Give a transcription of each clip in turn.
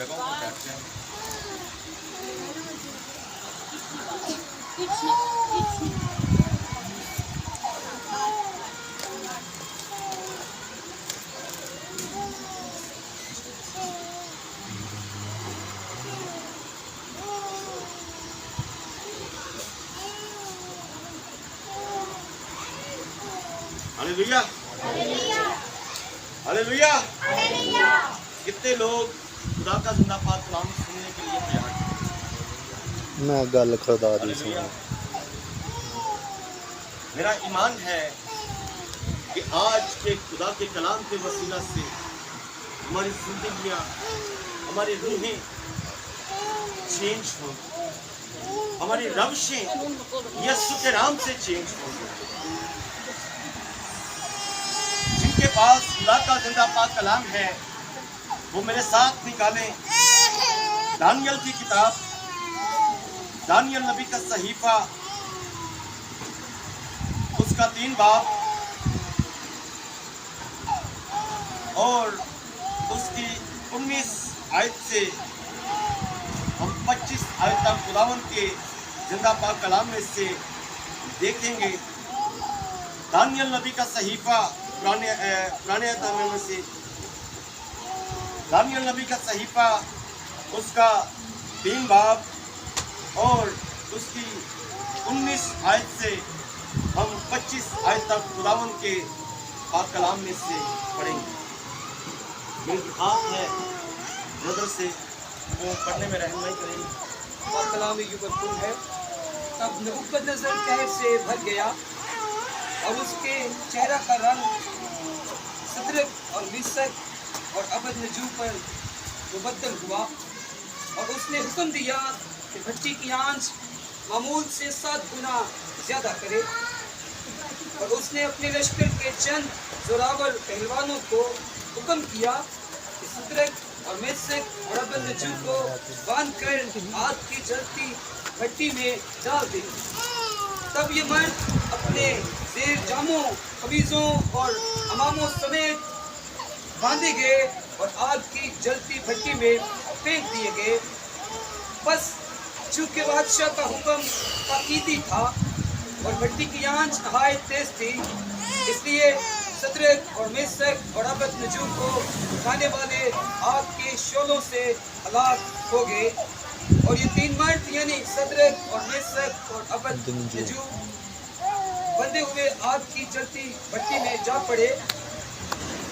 जगहों पर बैठते हैं। Hallelujah, hallelujah. कितने लोग खुदा का जिंदा पाक कलाम सुनने के लिए तैयार हैं? मैं गल खुदा दी हालेलुया। सुना। मेरा ईमान है कि आज के खुदा के कलाम के वसीला से हमारी जिंदगियां, हमारी रूहें चेंज होंगी, हमारी रविशें यीशु के नाम से चेंज होंगी। जिनके पास खुदा का जिंदा पाक कलाम है वो मेरे साथ निकालें दानियल की किताब, दानियल नबी का सहीफा, उसका 3 बाब और उसकी 19 आयत से हम 25 आयत तक खुदावंद के जिंदा पाक कलाम में से देखेंगे। दानियल नबी का सहीफा पुराने अहद में से दानियल नबी का सहीफा, उसका 3 बाब और उसकी 19 आयत से हम 25 आयत तक खुदावंद के पाक कलाम में से पढ़ेंगे। मेरी आँख है नजर से वो पढ़ने में रहनुमाई करेंगे। पाक कलाम में यूं है, तब नबूकदनेस्सर कहर से भर गया और उसके चेहरा का रंग सदरक और मिसक और अबदनजू पर मुबद्दल हुआ और उसने हुक्म दिया कि भट्टी की आंच मामूल से 7 गुना ज्यादा करे। और उसने अपने लश्कर के चंद जोरावर पहलवानों को हुक्म किया कि सदरक और मिसक और अबदनजू को बांध कर आग की जलती भट्टी में डाल दे। तब ये मर्द अपने जेर जामों, कमीजों और अमामों समेत बांधे गए और आग की जलती भट्टी में फेंक दिए गए। बस चूंकि बादशाह का हुक्म ताकीदी था और भट्टी की आंच नहायत तेज थी, इसलिए सदरक और मिसक और अबदनजू को उठाने वाले आग के शोलों से हलाक हो गए। और ये 3 मर्द यानी सदरक और मिसक और अबदनजू बंधे हुए आग की जलती भट्टी में जा पड़े।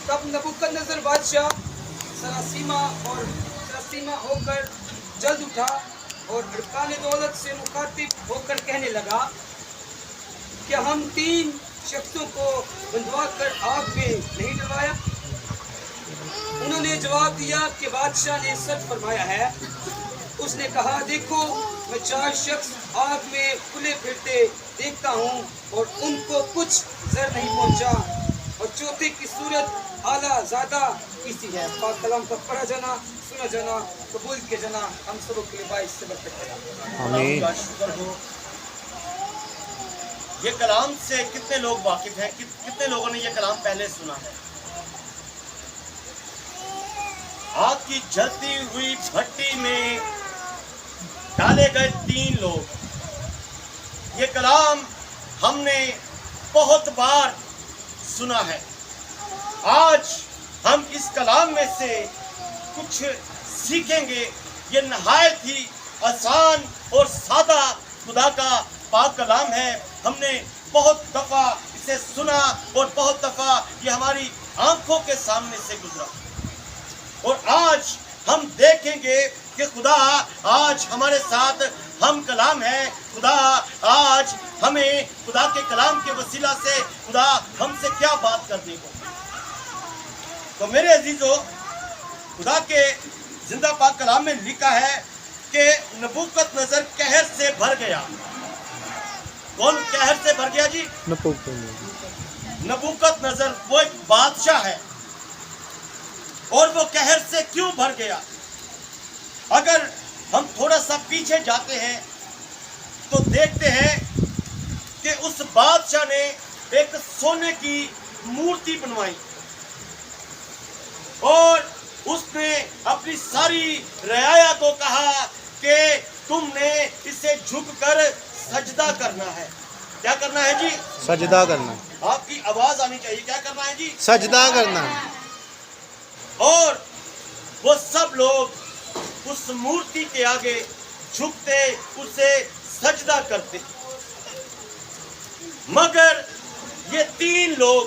तब नबूकदनेस्सर बादशाह सरासीमा होकर जल्द उठा और अरकान दौलत से मुखातिब होकर कहने लगा, क्या हम 3 शख्सों को बंधवा कर आग में नहीं डलवाया? उन्होंने जवाब दिया कि बादशाह ने सच फरमाया है। उसने कहा, देखो मैं 4 शख्स आग में खुले फिरते देखता हूँ और उनको कुछ जर नहीं पहुँचा, और चौथे की सूरत आला ज़्यादा किसी है। पाक कलाम का पढ़ा जाना, सुना जाना, कबूल किया जाना हम सबों के लिए बाइस से बरकत। आमीन। का शुक्र हो। ये कलाम से कितने लोग वाकिफ हैं? कितने लोगों ने ये कलाम पहले सुना है? आग की जलती हुई भट्टी में डाले गए 3 लोग। ये कलाम हमने बहुत बार सुना है। आज हम इस कलाम में से कुछ सीखेंगे। ये नहायत ही आसान और सादा खुदा का पाक कलाम है। हमने बहुत दफ़ा इसे सुना और बहुत दफ़ा ये हमारी आंखों के सामने से गुजरा, और आज हम देखेंगे कि खुदा आज हमारे साथ हम कलाम है। खुदा आज हमें खुदा के कलाम के वसीला से खुदा हमसे क्या बात कर देगा। तो मेरे अजीजों, खुदा के जिंदा पाक कलाम में लिखा है कि नबूकदनेस्सर कहर से भर गया। कौन कहर से भर गया जी? नबूकदनेस्सर वो एक बादशाह है, और वो कहर से क्यों भर गया? अगर हम थोड़ा सा पीछे जाते हैं तो देखते हैं कि उस बादशाह ने एक सोने की मूर्ति बनवाई और उसने अपनी सारी रयाया को कहा कि तुमने इसे झुक कर सजदा करना है। क्या करना है जी? सजदा करना, आपकी आवाज आनी चाहिए। क्या करना है जी? सजदा करना। और वो सब लोग उस मूर्ति के आगे झुकते, उसे सजदा करते। मगर ये 3 लोग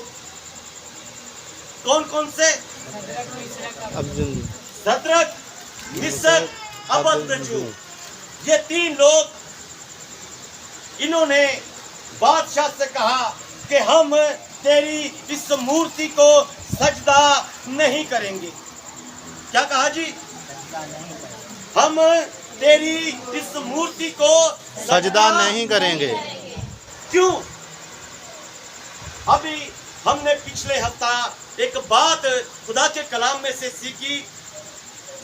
कौन कौन से? अब्दुल सदरक, मिसक, अबदनजू। ये 3 लोग, इन्होंने बादशाह से कहा कि हम तेरी इस मूर्ति को सजदा नहीं करेंगे। क्या कहा जी? हम तेरी इस मूर्ति को सजदा नहीं करेंगे। क्यों? अभी हमने पिछले हफ्ता एक बात खुदा के कलाम में से सीखी,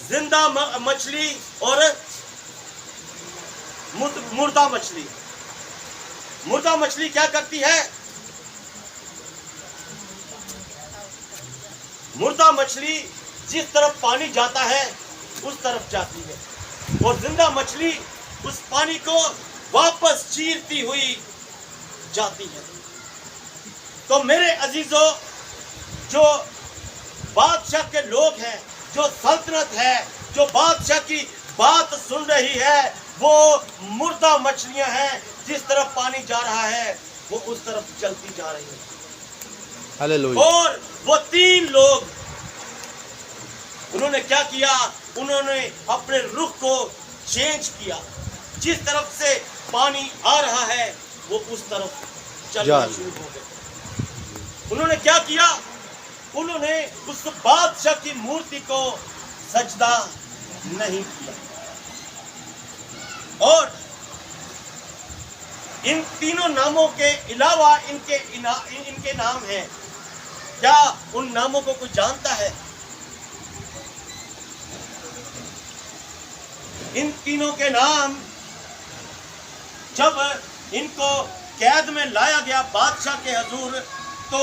जिंदा मछली और मुर्दा मछली। मुर्दा मछली क्या करती है? मुर्दा मछली जिस तरफ पानी जाता है उस तरफ जाती है, और जिंदा मछली उस पानी को वापस चीरती हुई जाती है। तो मेरे अजीजों, जो बादशाह के लोग हैं, जो सल्तनत है, जो बादशाह की बात सुन रही है, वो मुर्दा मछलियां हैं। जिस तरफ पानी जा रहा है वो उस तरफ चलती जा रही है। हालेलुया। और वो 3 लोग, उन्होंने क्या किया? उन्होंने अपने रुख को चेंज किया। जिस तरफ से पानी आ रहा है वो उस तरफ चलना शुरू हो गए। उन्होंने क्या किया? उन्होंने उस बादशाह की मूर्ति को सजदा नहीं किया। और इन तीनों नामों के अलावा इनके नाम हैं। क्या उन नामों को कोई जानता है? इन तीनों के नाम, जब इनको कैद में लाया गया बादशाह के हजूर, तो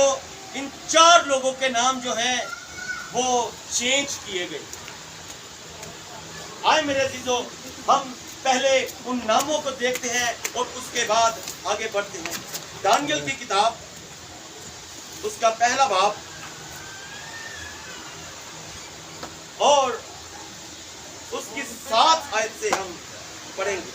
इन 4 लोगों के नाम जो हैं वो चेंज किए गए। आए मेरे अजीजों, हम पहले उन नामों को देखते हैं और उसके बाद आगे बढ़ते हैं। दानियल की किताब, उसका पहला बाब और उसकी 7 आयत से हम पढ़ेंगे।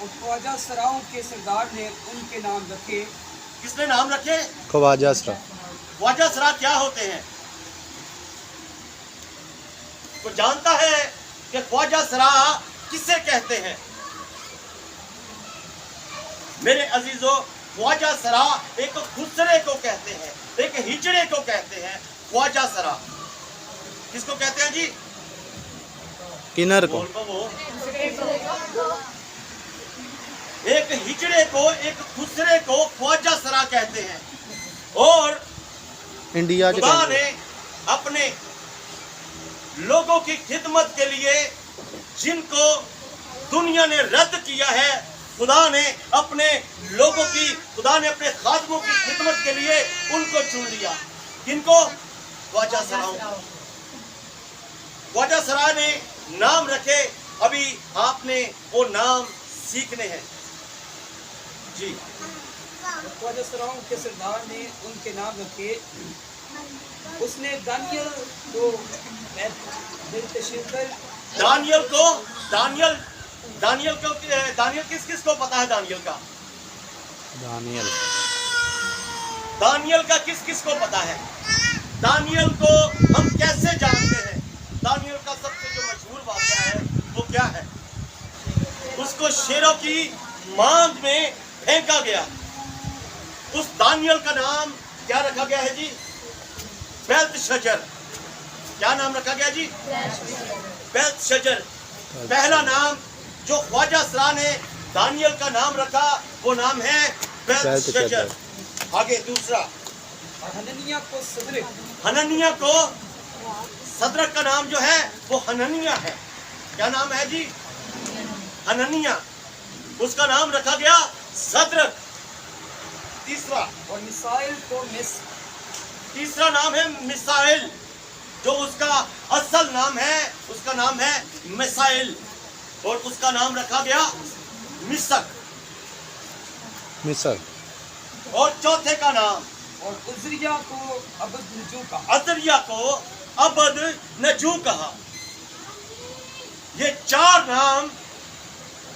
और ख्वाजा सराओं के सरदार ने उनके नाम रखे। किसने नाम रखे? ख्वाजा सरा। ख्वाजा सरा क्या होते हैं? तो जानता है कि ख्वाजा सरा किसे कहते हैं? मेरे अजीजों, ख्वाजा सरा एक खुसरे को कहते हैं, एक हिजड़े को कहते हैं। ख्वाजा सरा किसको कहते हैं जी? किन्नर को। एक हिजड़े को, एक खुसरे को ख्वाजा सरा कहते हैं। और इंडिया के खुदा ने अपने लोगों की खिदमत के लिए, जिनको दुनिया ने रद्द किया है, खुदा ने अपने खादमों की खिदमत के लिए उनको चुन लिया। किनको? ख्वाजा सराओं। ख्वाजा सरा ने नाम रखे। अभी आपने वो नाम सीखने हैं जी। ख्वाजा सराओं के सरदार ने उनके नाम रखे। उसने दानियल को दानियल किस को पता है? दानियल का किस को पता है? दानियल को हम कैसे जानते हैं? दानियल का सबसे जो मशहूर वाक़या है वो क्या है? उसको शेरों की मांद में फेंका गया। उस दानियल का नाम क्या रखा गया है जी? बेल्तशजर। क्या नाम रखा गया जी? बेल्तशजर। पहला नाम जो ख्वाजा सरा ने दानियल का नाम रखा वो नाम है बेल्तशजर। आगे दूसरा, हननिया को सदरक। हननिया को सदरक का नाम जो है वो हननिया है। क्या नाम है जी? हननिया। उसका नाम रखा गया सदरक। तीसरा, और मिसाइल को तीसरा नाम है मिसाइल, जो उसका असल नाम है, उसका नाम है मिसाइल, और उसका नाम रखा गया मिसक। मिस्र। और चौथे का नाम और उजरिया को अबद नजू का। अजरिया को अबद नजू कहा। ये चार नाम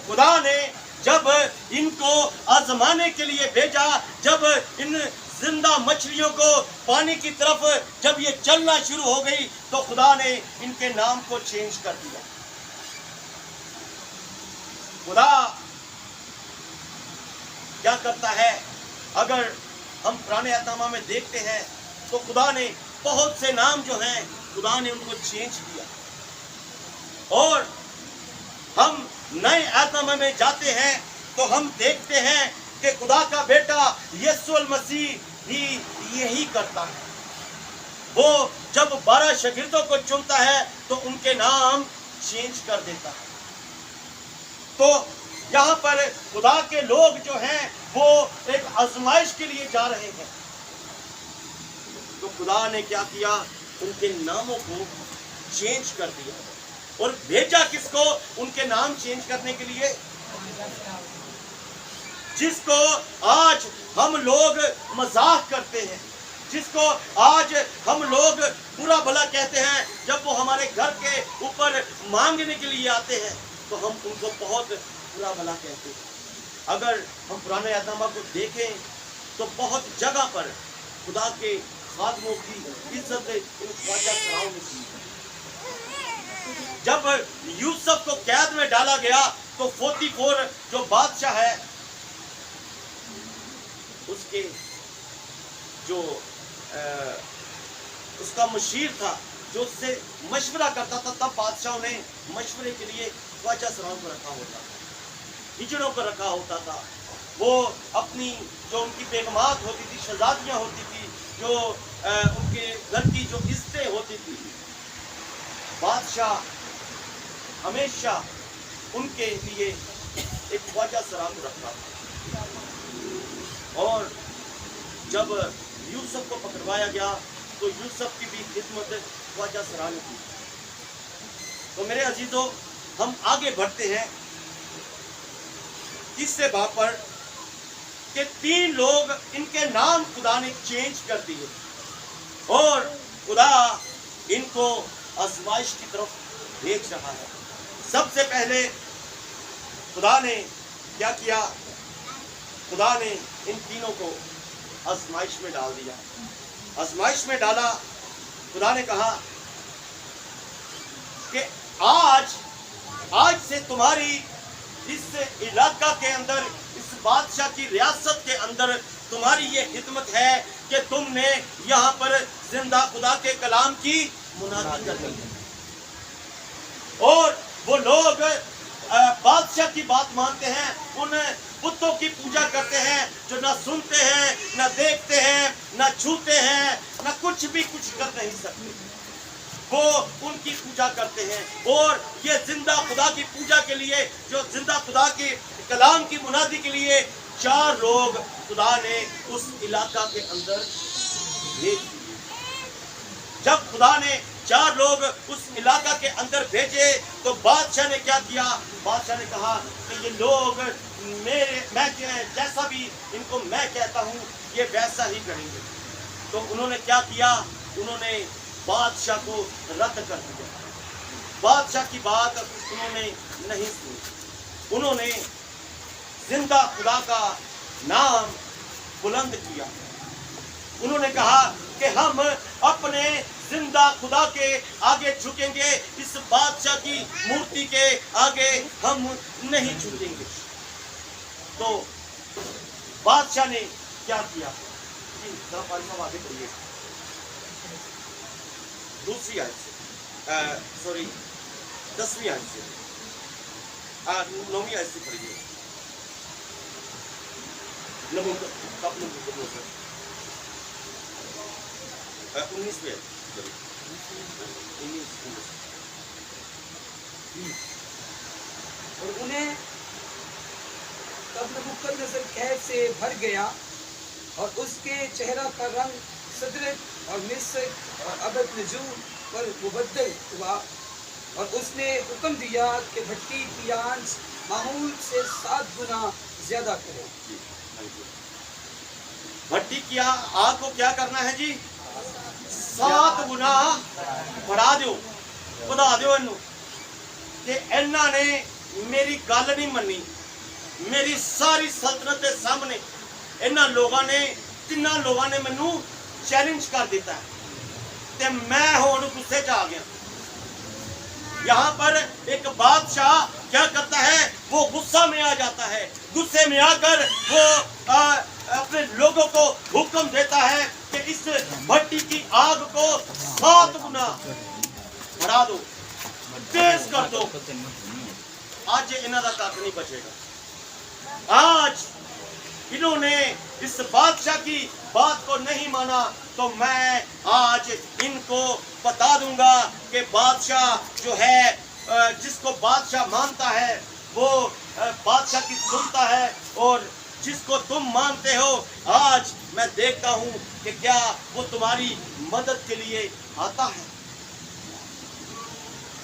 खुदा ने जब इनको आजमाने के लिए भेजा, जब इन जिंदा मछलियों को पानी की तरफ जब ये चलना शुरू हो गई, तो खुदा ने इनके नाम को चेंज कर दिया। खुदा क्या करता है, अगर हम पुराने अहदनामा में देखते हैं तो खुदा ने बहुत से नाम जो हैं खुदा ने उनको चेंज किया, और हम नए अहदनामा में जाते हैं तो हम देखते हैं कि खुदा का बेटा यीशु मसीह भी यही करता है। वो जब 12 शागिर्दों को चुनता है तो उनके नाम चेंज कर देता है। तो यहाँ पर खुदा के लोग जो हैं वो एक आजमाइश के लिए जा रहे हैं, तो खुदा ने क्या किया, उनके नामों को चेंज कर दिया। और भेजा किसको उनके नाम चेंज करने के लिए? जिसको आज हम लोग मजाक करते हैं, जिसको आज हम लोग बुरा भला कहते हैं, जब वो हमारे घर के ऊपर मांगने के लिए आते हैं तो हम उनको बहुत बुरा भला कहते हैं। अगर हम पुराने अहदनामा को देखें तो बहुत जगह पर खुदा के खादमों की इज्जत इन ख्वाजा सराओं ने की। जब यूसुफ को कैद में डाला गया तो फोतीफोर जो बादशाह है, उसके जो उसका मुशीर था, जो उससे मशवरा करता था, तब बादशाहों ने मशवरे के लिए ख्वाजा सराओं को रखा होता था, हिजड़ों को रखा होता था। वो अपनी जो उनकी बेगमात होती थी, शहजादियाँ होती थी, जो उनके घर की जो इज्जतें होती थी, बादशाह हमेशा उनके लिए एक ख्वाजा सराय को रखा था। और जब यूसुफ को पकड़वाया गया तो यूसुफ की भी खिदमत ख्वाजा सराय ने की। तो मेरे अजीजों, हम आगे बढ़ते हैं इससे बात पर कि 3 लोग, इनके नाम खुदा ने चेंज कर दिए और खुदा इनको आजमाइश की तरफ भेज रहा है। सबसे पहले खुदा ने क्या किया, खुदा ने इन तीनों को आजमाइश में डाल दिया। आजमाइश में डाला, खुदा ने कहा कि आज से तुम्हारी इस इलाका के अंदर, इस बादशाह की रियासत के अंदर तुम्हारी ये खिदमत है कि तुमने यहाँ पर जिंदा खुदा के कलाम की मुनादी करनी है। और वो लोग बादशाह की बात मानते हैं, उन बुतों की पूजा करते हैं जो ना सुनते हैं, ना देखते हैं, ना छूते हैं, ना कुछ भी कुछ कर नहीं सकते। वो उनकी पूजा करते हैं। और ये जिंदा खुदा की पूजा के लिए, जो जिंदा खुदा के कलाम की मुनादी के लिए 4 लोग खुदा ने उस इलाका के अंदर भेज दिए। जब खुदा ने 4 लोग उस इलाका के अंदर भेजे तो बादशाह ने क्या किया, बादशाह ने कहा कि ये लोग मैं जैसा भी इनको मैं कहता हूँ ये वैसा ही करेंगे। तो उन्होंने क्या किया, उन्होंने बादशाह को रद्द कर दिया। बादशाह की बात उन्होंने नहीं सुनी। उन्होंने जिंदा खुदा का नाम बुलंद किया। उन्होंने कहा कि हम अपने जिंदा खुदा के आगे झुकेंगे, इस बादशाह की मूर्ति के आगे हम नहीं झुकेंगे। तो बादशाह ने क्या किया, आगे करिए, दूसरी आयत से, सॉरी 10वीं आयत से, 9वीं आयत से पढ़िए। 19वीं आयत, और उन्हें तब नबूकदनेस्सर कैद से भर गया और उसके चेहरा का रंग सदरक और मिस्र और अबदनजू पर मुबद्दल हुआ और उसने हुक्म दिया कि भट्टी की आंच मामूल से 7 गुना ज्यादा करे। भट्टी की आग को क्या करना है जी? 7 गुना बढ़ा दो, ਵਧਾ ਦਿਓ ਇਹਨੂੰ। ਤੇ ਇਹਨਾਂ ਨੇ ਮੇਰੀ ਗੱਲ ਨਹੀਂ ਮੰਨੀ। ਮੇਰੀ ਸਾਰੀ ਸਲਤਨਤ ਦੇ ਸਾਹਮਣੇ ਇਹਨਾਂ ਲੋਕਾਂ ਨੇ, ਤਿੰਨਾਂ ਲੋਕਾਂ ਨੇ ਮੈਨੂੰ ਚੈलेंज ਕਰ ਦਿੱਤਾ ਤੇ मैं ਹੁਣ ਗੁੱਸੇ 'ਚ आ गया। यहाँ पर एक बादशाह क्या करता है, वो गुस्सा में आ जाता है। गुस्से में आकर वो अपने लोगों को हुक्म देता है कि इस भट्टी की आग को 7 गुना बढ़ा दो, तेज कर दो। आज इन्हों का कख नहीं बचेगा। आज इन्होंने इस बादशाह की बात को नहीं माना तो मैं आज इनको बता दूंगा कि बादशाह जो है, जिसको बादशाह मानता है वो बादशाह की सुनता है, और जिसको तुम मानते हो आज मैं देखता हूं कि क्या वो तुम्हारी मदद के लिए आता है।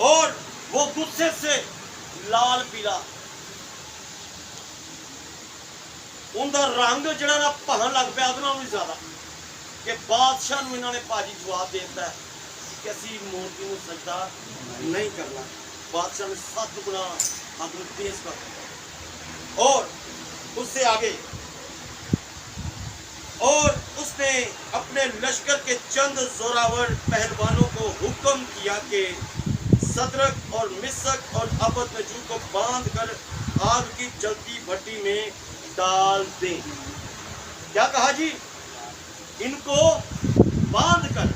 और वो गुस्से से लाल पीला उनका रंग जड़ा ना भहन लग पाया ਉਹਦੇ ਨਾਲੋਂ ਵੀ ਜ਼ਿਆਦਾ कि बादशाह ਨੂੰ ਇਹਨਾਂ ਨੇ ਭਾਜੀ जवाब दे ਦਿੱਤਾ कि ਅਸੀਂ मूर्ति ਨੂੰ सजदा नहीं करना। बादशाह ने 7 गुना आग ਨੂੰ तेज कर दिया। और उससे आगे और उसने अपने लश्कर के चंद जोरावर पहलवानों को हुक्म किया कि सदरक और मिस्र और अबदनजू को बांध कर आग की जलती भट्टी में डाल दें। क्या कहा जी? इनको बांध कर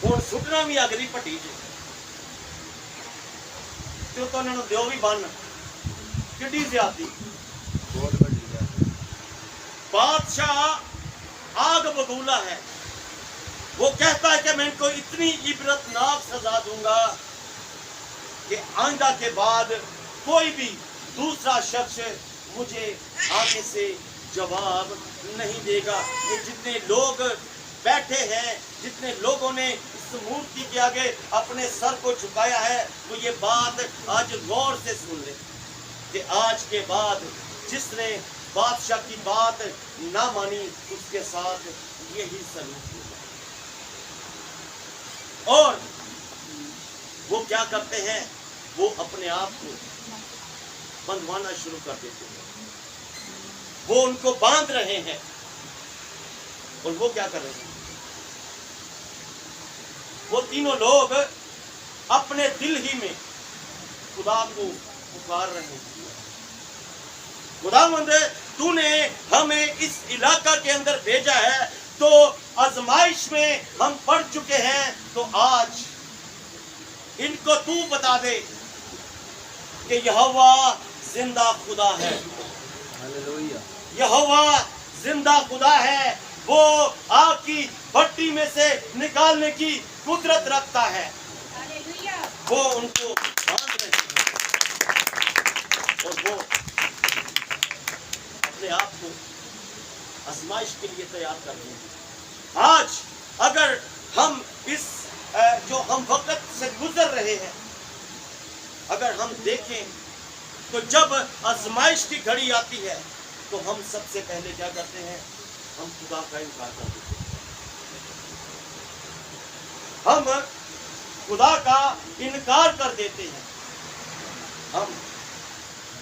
और सुटना भी अग की भट्टी तो इन्होंने दो भी बन कि ज्यादा बादशाह आग बबूला है। वो कहता है कि मैं इनको इतनी इबरतनाक सजा दूंगा कि आइंदा के बाद कोई भी दूसरा शख्स मुझे आगे से जवाब नहीं देगा। ये जितने लोग बैठे हैं, जितने लोगों ने इस मूर्ति के आगे अपने सर को झुकाया है, वो ये बात आज गौर से सुन ले कि आज के बाद जिसने बादशाह की बात ना मानी उसके साथ यही सलूक होगा। और वो क्या करते हैं, वो अपने आप को बंधवाना शुरू कर देते हैं। वो उनको बांध रहे हैं और वो क्या कर रहे हैं, वो तीनों लोग अपने दिल ही में खुदा को पुकार रहे हैं। खुदावंद तूने हमें इस इलाका के अंदर भेजा है तो आजमाइश में हम पड़ चुके हैं, तो आज इनको तू बता दे कि यहोवा जिंदा खुदा है। यहोवा जिंदा खुदा है, वो आग की भट्टी में से निकालने की कुदरत रखता है। वो उनको बांध रहे हैं और वो अपने आप को आजमाइश के लिए तैयार कर रहे हैं। आज अगर हम इस जो हम वक्त से गुजर रहे हैं, अगर हम देखें तो जब आजमाइश की घड़ी आती है तो हम सबसे पहले क्या करते हैं, हम खुदा का इनकार कर देते हैं। हम खुदा का इनकार कर देते हैं। हम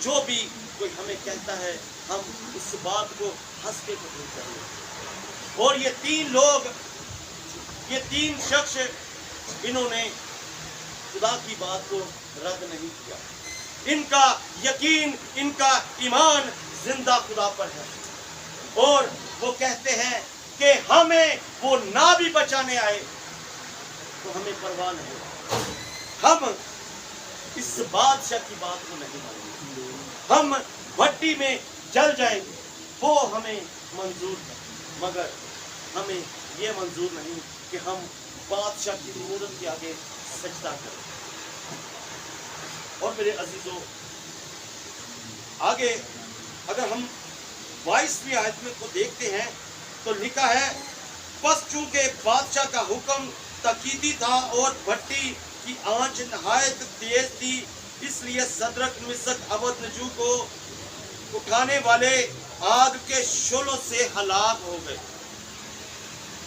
जो भी कोई हमें कहता है हम उस बात को हंस के कबूल कर लेते। और ये तीन लोग, ये तीन शख्स, इन्होंने खुदा की बात को रद्द नहीं किया। इनका यकीन, इनका ईमान जिंदा खुदा पर है और वो कहते हैं कि हमें वो ना भी बचाने आए तो हमें परवाह नहीं, हम इस बादशाह की बात को नहीं मानेंगे, हम भट्टी में जल जाएंगे, वो हमें मंजूर है, मगर हमें ये मंजूर नहीं कि हम बादशाह की मूरत के आगे सजदा करें। और मेरे अजीजों, आगे अगर हम 22वीं आयत में को देखते हैं تو لکھا ہے بس چونکہ بادشاہ کا حکم تاکیدی تھا اور بھٹی کی آنچ نہایت تیز تھی، اس لیے صدرک مسک عبدنجو کو اٹھانے والے آگ کے شعلوں سے ہلاک ہو گئے۔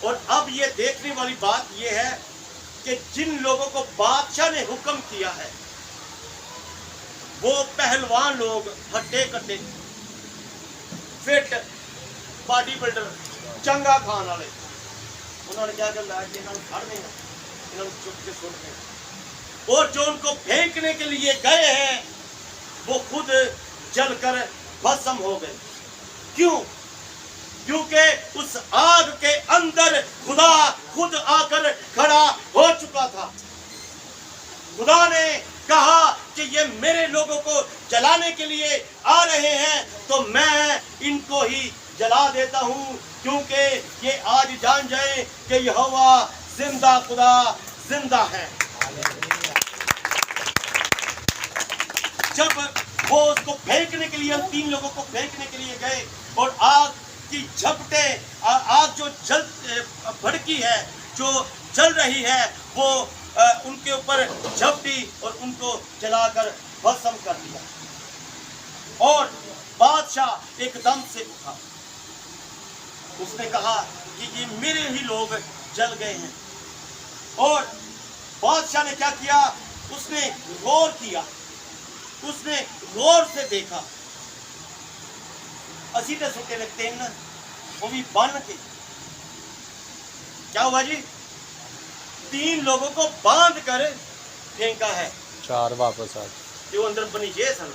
اور اب یہ دیکھنے والی بات یہ ہے کہ جن لوگوں کو بادشاہ نے حکم کیا ہے وہ پہلوان لوگ، ہٹے کٹے، فٹ باڈی بلڈر، چنگا کھان والے، انہوں نے کیا کرنا ہے کہ انہوں نے کھڑنے ہیں، انہوں نے چپ کے سنتے ہیں، اور جو ان کو پھینکنے کے لیے گئے ہیں وہ خود جل کر بھسم ہو گئے۔ کیوں؟ کیونکہ اس آگ کے اندر خدا خود آ کر کھڑا ہو چکا تھا۔ خدا نے کہا کہ یہ میرے لوگوں کو جلانے کے لیے آ رہے ہیں تو میں ان کو ہی جلا دیتا ہوں، کیونکہ یہ آج جان جائیں کہ یہوہ زندہ خدا زندہ ہے۔ جب وہ اس کو پھینکنے کے لیے، ہم 3 لوگوں کو پھینکنے کے لیے گئے اور آگ کی جھپٹیں، آگ جو جل بھڑکی ہے، جو جل رہی ہے، وہ ان کے اوپر جھپٹی اور ان کو جلا کر بھسم کر دیا۔ اور بادشاہ ایک دم سے اٹھا، اس نے کہا کہ یہ میرے ہی لوگ جل گئے ہیں۔ اور بادشاہ نے کیا کیا؟ اس نے غور کیا، اس نے غور سے دیکھا، اسیدے سٹے نے 3 وہ بھی بن کے، کیا ہوا جی؟ 3 لوگوں کو باندھ کر پھینکا ہے، 4 واپس آ گئے۔ جو اندر بنی یہ سن،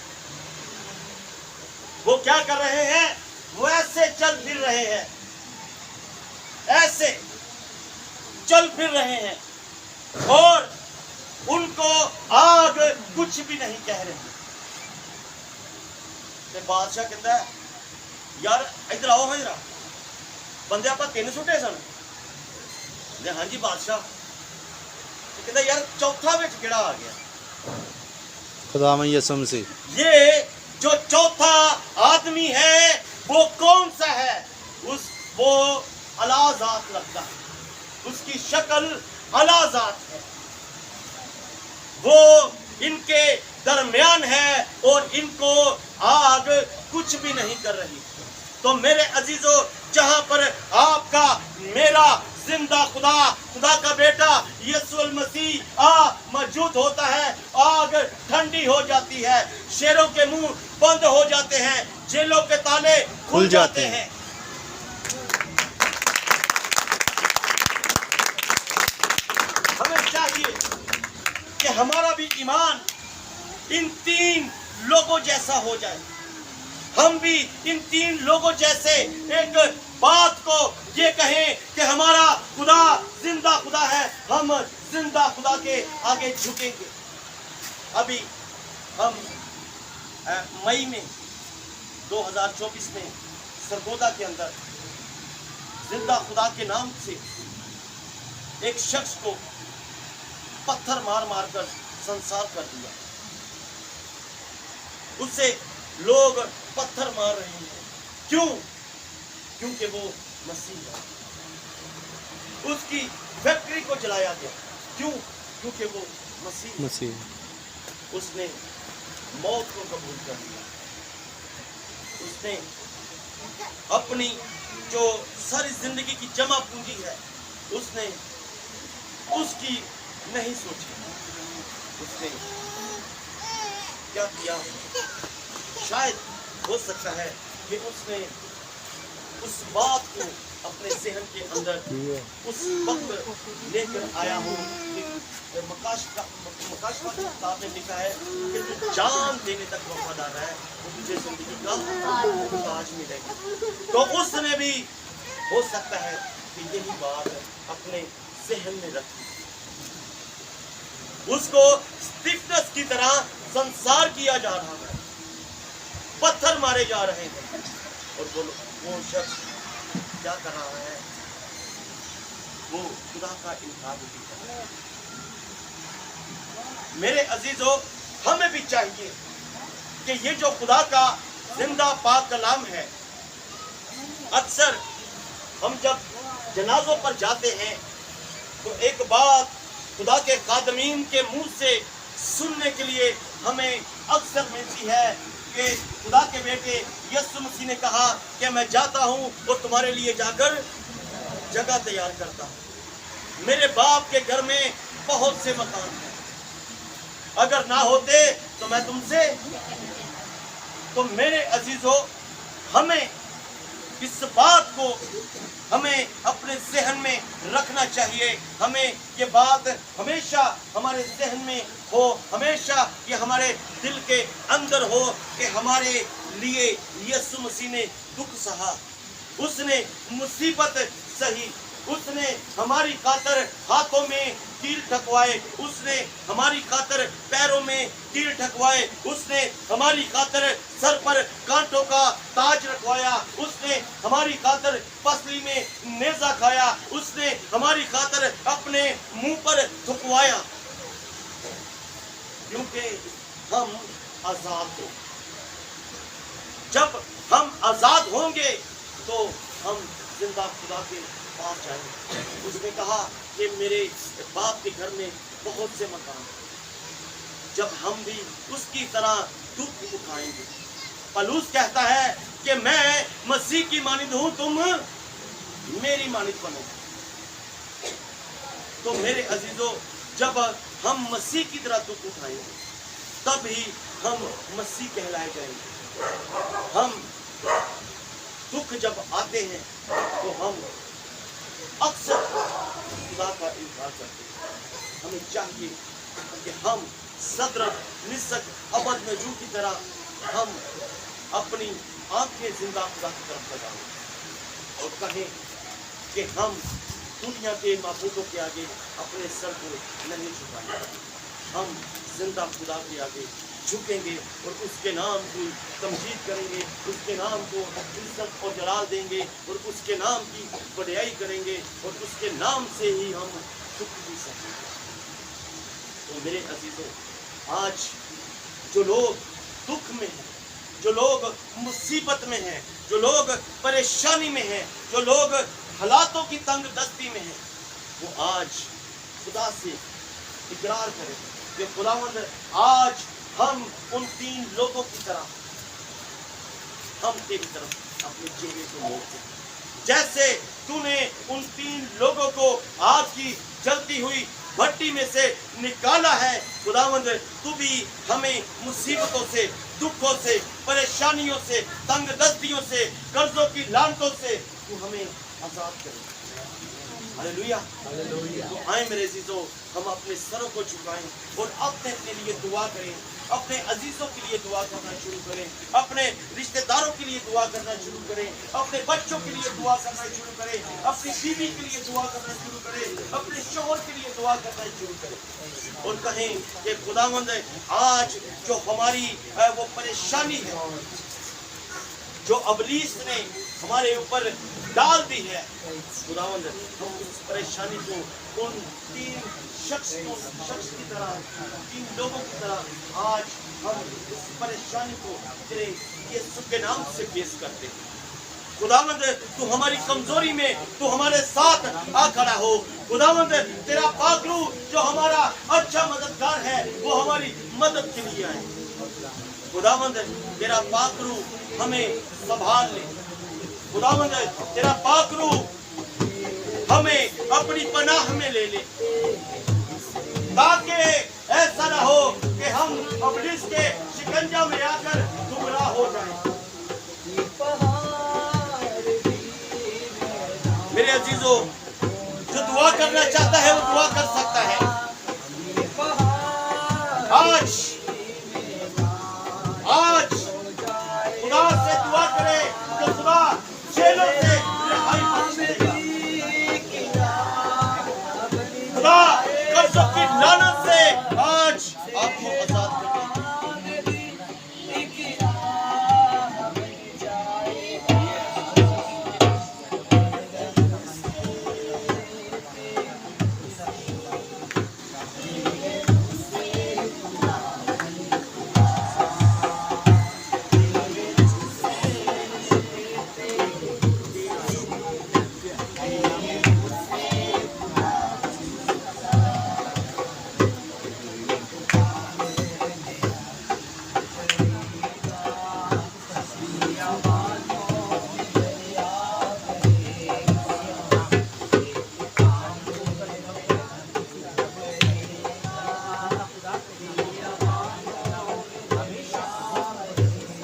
وہ کیا کر رہے ہیں؟ وہ ایسے چل پھر رہے ہیں، ایسے چل پھر رہے ہیں، اور ان کو آگ کچھ بھی نہیں کہہ رہی۔ تے بادشاہ کہتا ہے یار ادھر آؤ، ادھر آؤ، بندے آپ 3 سٹے سن۔ ہاں جی بادشاہ۔ کہتا یار چوتھا بچ کیڑا آ گیا؟ خداوند یسوع مسیح۔ یہ جو چوتھا آدمی ہے وہ کون سا ہے؟ وہ اعلیٰ ذات لگتا ہے، اس کی شکل اعلیٰ ذات ہے، وہ ان کے درمیان ہے اور ان کو آگ کچھ بھی نہیں کر رہی۔ تو میرے عزیزو، جہاں پر آپ کا میرا زندہ خدا کا بیٹا یسوع المسیح موجود ہوتا ہے، آگ ٹھنڈی ہو جاتی ہے، شیروں کے منہ بند ہو جاتے ہیں، جیلوں کے تالے کھل جاتے ہیں۔ ہمیں چاہیے کہ ہمارا بھی ایمان ان 3 لوگوں جیسا ہو جائے، ہم بھی ان 3 لوگوں جیسے ایک بات کو یہ کہیں کہ ہمارا خدا زندہ خدا ہے، ہم زندہ خدا کے آگے جھکیں گے۔ ابھی ہم مئی میں 2024 میں سرگودا کے اندر زندہ خدا کے نام سے ایک شخص کو پتھر مار مار کر سنسار کر دیا۔ اس سے لوگ پتھر مار رہے ہیں، کیوں؟ کیونکہ وہ مسیح ہے۔ اس کی فیکٹری کو جلایا گیا، کیوں؟ کیونکہ وہ مسیح ہے۔ اس نے موت کو قبول کر لیا، اس نے اپنی جو ساری زندگی کی جمع پونجی ہے اس نے اس کی نہیں سوچی۔ اس نے کیا کیا؟ شاید ہو سکتا ہے کہ اس نے اس بات کو اپنے ذہن کے اندر اس وقت لے کر آیا ہوں کہ مکاشفہ کی کتاب میں لکھا ہے کہ جو جان دینے تک وفادار ہے وہ تجھے زندگی کا تاج ملے گا۔ تو اس نے بھی ہو سکتا ہے کہ یہی بات اپنے ذہن میں رکھی، اس کو اسٹیفنس کی طرح سنسار کیا جا رہا ہے، پتھر مارے جا رہے ہیں، اور وہ شخص کیا کر رہا ہے؟ وہ خدا کا انکار بھی کر رہا ہے۔ میرے عزیزو، ہمیں بھی چاہیے کہ یہ جو خدا کا زندہ پاک کلام ہے، اکثر ہم جب جنازوں پر جاتے ہیں تو ایک بات خدا کے خادمین کے منہ سے سننے کے لیے ہمیں اکثر ملتی ہے کہ خدا کے بیٹے یسوع مسیح نے کہا کہ میں جاتا ہوں اور تمہارے لیے جا کر جگہ تیار کرتا ہوں۔ میرے باپ کے گھر میں بہت سے مکان ہیں، اگر نہ ہوتے تو میں تم سے، تو میرے عزیزو ہمیں اس بات کو ہمیں اپنے ذہن میں رکھنا چاہیے، ہمیں یہ بات ہمیشہ ہمارے ذہن میں ہو، ہمیشہ یہ ہمارے دل کے اندر ہو کہ ہمارے لیے یسوع مسیح نے دکھ سہا، اس نے مصیبت سہی، اس نے ہماری خاطر ہاتھوں میں تیر ٹھکوائے، اس نے ہماری خاطر پیروں میں تیر ٹھکوائے، اس نے ہماری خاطر سر پر کانٹوں کا تاج رکھوایا، اس نے ہماری خاطر پسلی میں نیزہ کھایا، اس نے ہماری خاطر اپنے منہ پر تھکوایا، کیونکہ ہم آزاد ہوں۔ جب ہم آزاد ہوں گے تو ہم زندہ خدا کے پاس جائیں گے۔ اس نے کہا کہ میرے باپ کے گھر میں بہت سے مکان ہیں، جب ہم بھی اس کی طرح دکھ اٹھائیں گے۔ پولس کہتا ہے کہ میں مسیح کی مانند ہوں، تم میری مانند بنو۔ تو میرے عزیزو جب ہم مسیح کی طرح دکھ اٹھائیں گے تب ہی ہم مسیح کہلائے جائیں گے۔ ہم دکھ جب آتے ہیں تو ہم اکثر خدا کا انکار کرتے ہیں۔ ہمیں چاہیے کہ ہم صدرک مسک ابد نجو کی طرح ہم اپنی آنکھیں زندہ خدا کی طرف لگائیں اور کہیں کہ ہم دنیا کے معبودوں کے آگے اپنے سر کو نہیں جھکائیں گے، ہم زندہ خدا کے آگے جھکیں گے اور اس کے نام کی تمجید کریں گے، اس کے نام کو عزت اور جلال دیں گے اور اس کے نام کی بڑائی کریں گے اور اس کے نام سے ہی ہم سکھ بھی سکیں گے۔ تو میرے عزیزوں، آج جو لوگ دکھ میں ہیں، جو لوگ مصیبت میں ہیں، جو لوگ پریشانی میں ہیں، جو لوگ حالاتوں کی تنگ دستی میں ہیں، وہ آج خدا سے اقرار کریں کہ خداوند آج ہم ان 3 لوگوں کی طرح ہم تیری طرف اپنے چہرے کو موڑتے ہیں، جیسے تو نے ان 3 لوگوں کو آگ کی جلتی ہوئی بھٹی میں سے نکالا ہے، خداوند تو بھی ہمیں مصیبتوں سے، دکھوں سے، پریشانیوں سے، تنگ دستیوں سے، قرضوں کی لعنتوں سے تو ہمیں آزاد کرے۔ ہاللیلویہ۔ تو آئیں میرے عزیزوں، ہم اپنے سروں کو جھکائیں اور اپنے لیے دعا کریں، اپنے عزیزوں کے لیے دعا کرنا شروع کریں، اپنے رشتہ داروں کے لیے دعا کرنا شروع کریں، اپنے بچوں کے لیے دعا کرنا شروع کریں، اپنی بیوی کے لیے دعا کرنا شروع کریں، اپنے شوہر کے لیے دعا کرنا شروع کریں اور کہیں کہ خداوند آج جو ہماری وہ پریشانی ہے جو ابلیس نے ہمارے اوپر ڈال دی ہے، خداوند ہم اس پریشانی کو ان 3 شخص کی طرح، 3 لوگوں کی طرح آج ہم اس پریشانی کو تیرے یسوع کے نام سے پیش کرتے ہیں۔ خداوند تو ہماری کمزوری میں تو ہمارے ساتھ آ کھڑا ہو، خداوند تیرا پاک روح جو ہمارا اچھا مددگار ہے وہ ہماری مدد کے لیے آئے، خداوند تیرا پاک روح ہمیں سنبھال لے، خداوند تیرا پاک روح ہمیں اپنی پناہ میں لے لے، تاکہ ایسا نہ ہو کہ ہم ابلیس کے شکنجہ میں آ کر گمراہ ہو جائیں۔ میرے عزیزو، جو دعا کرنا چاہتا ہے وہ دعا کر سکتا ہے۔ آج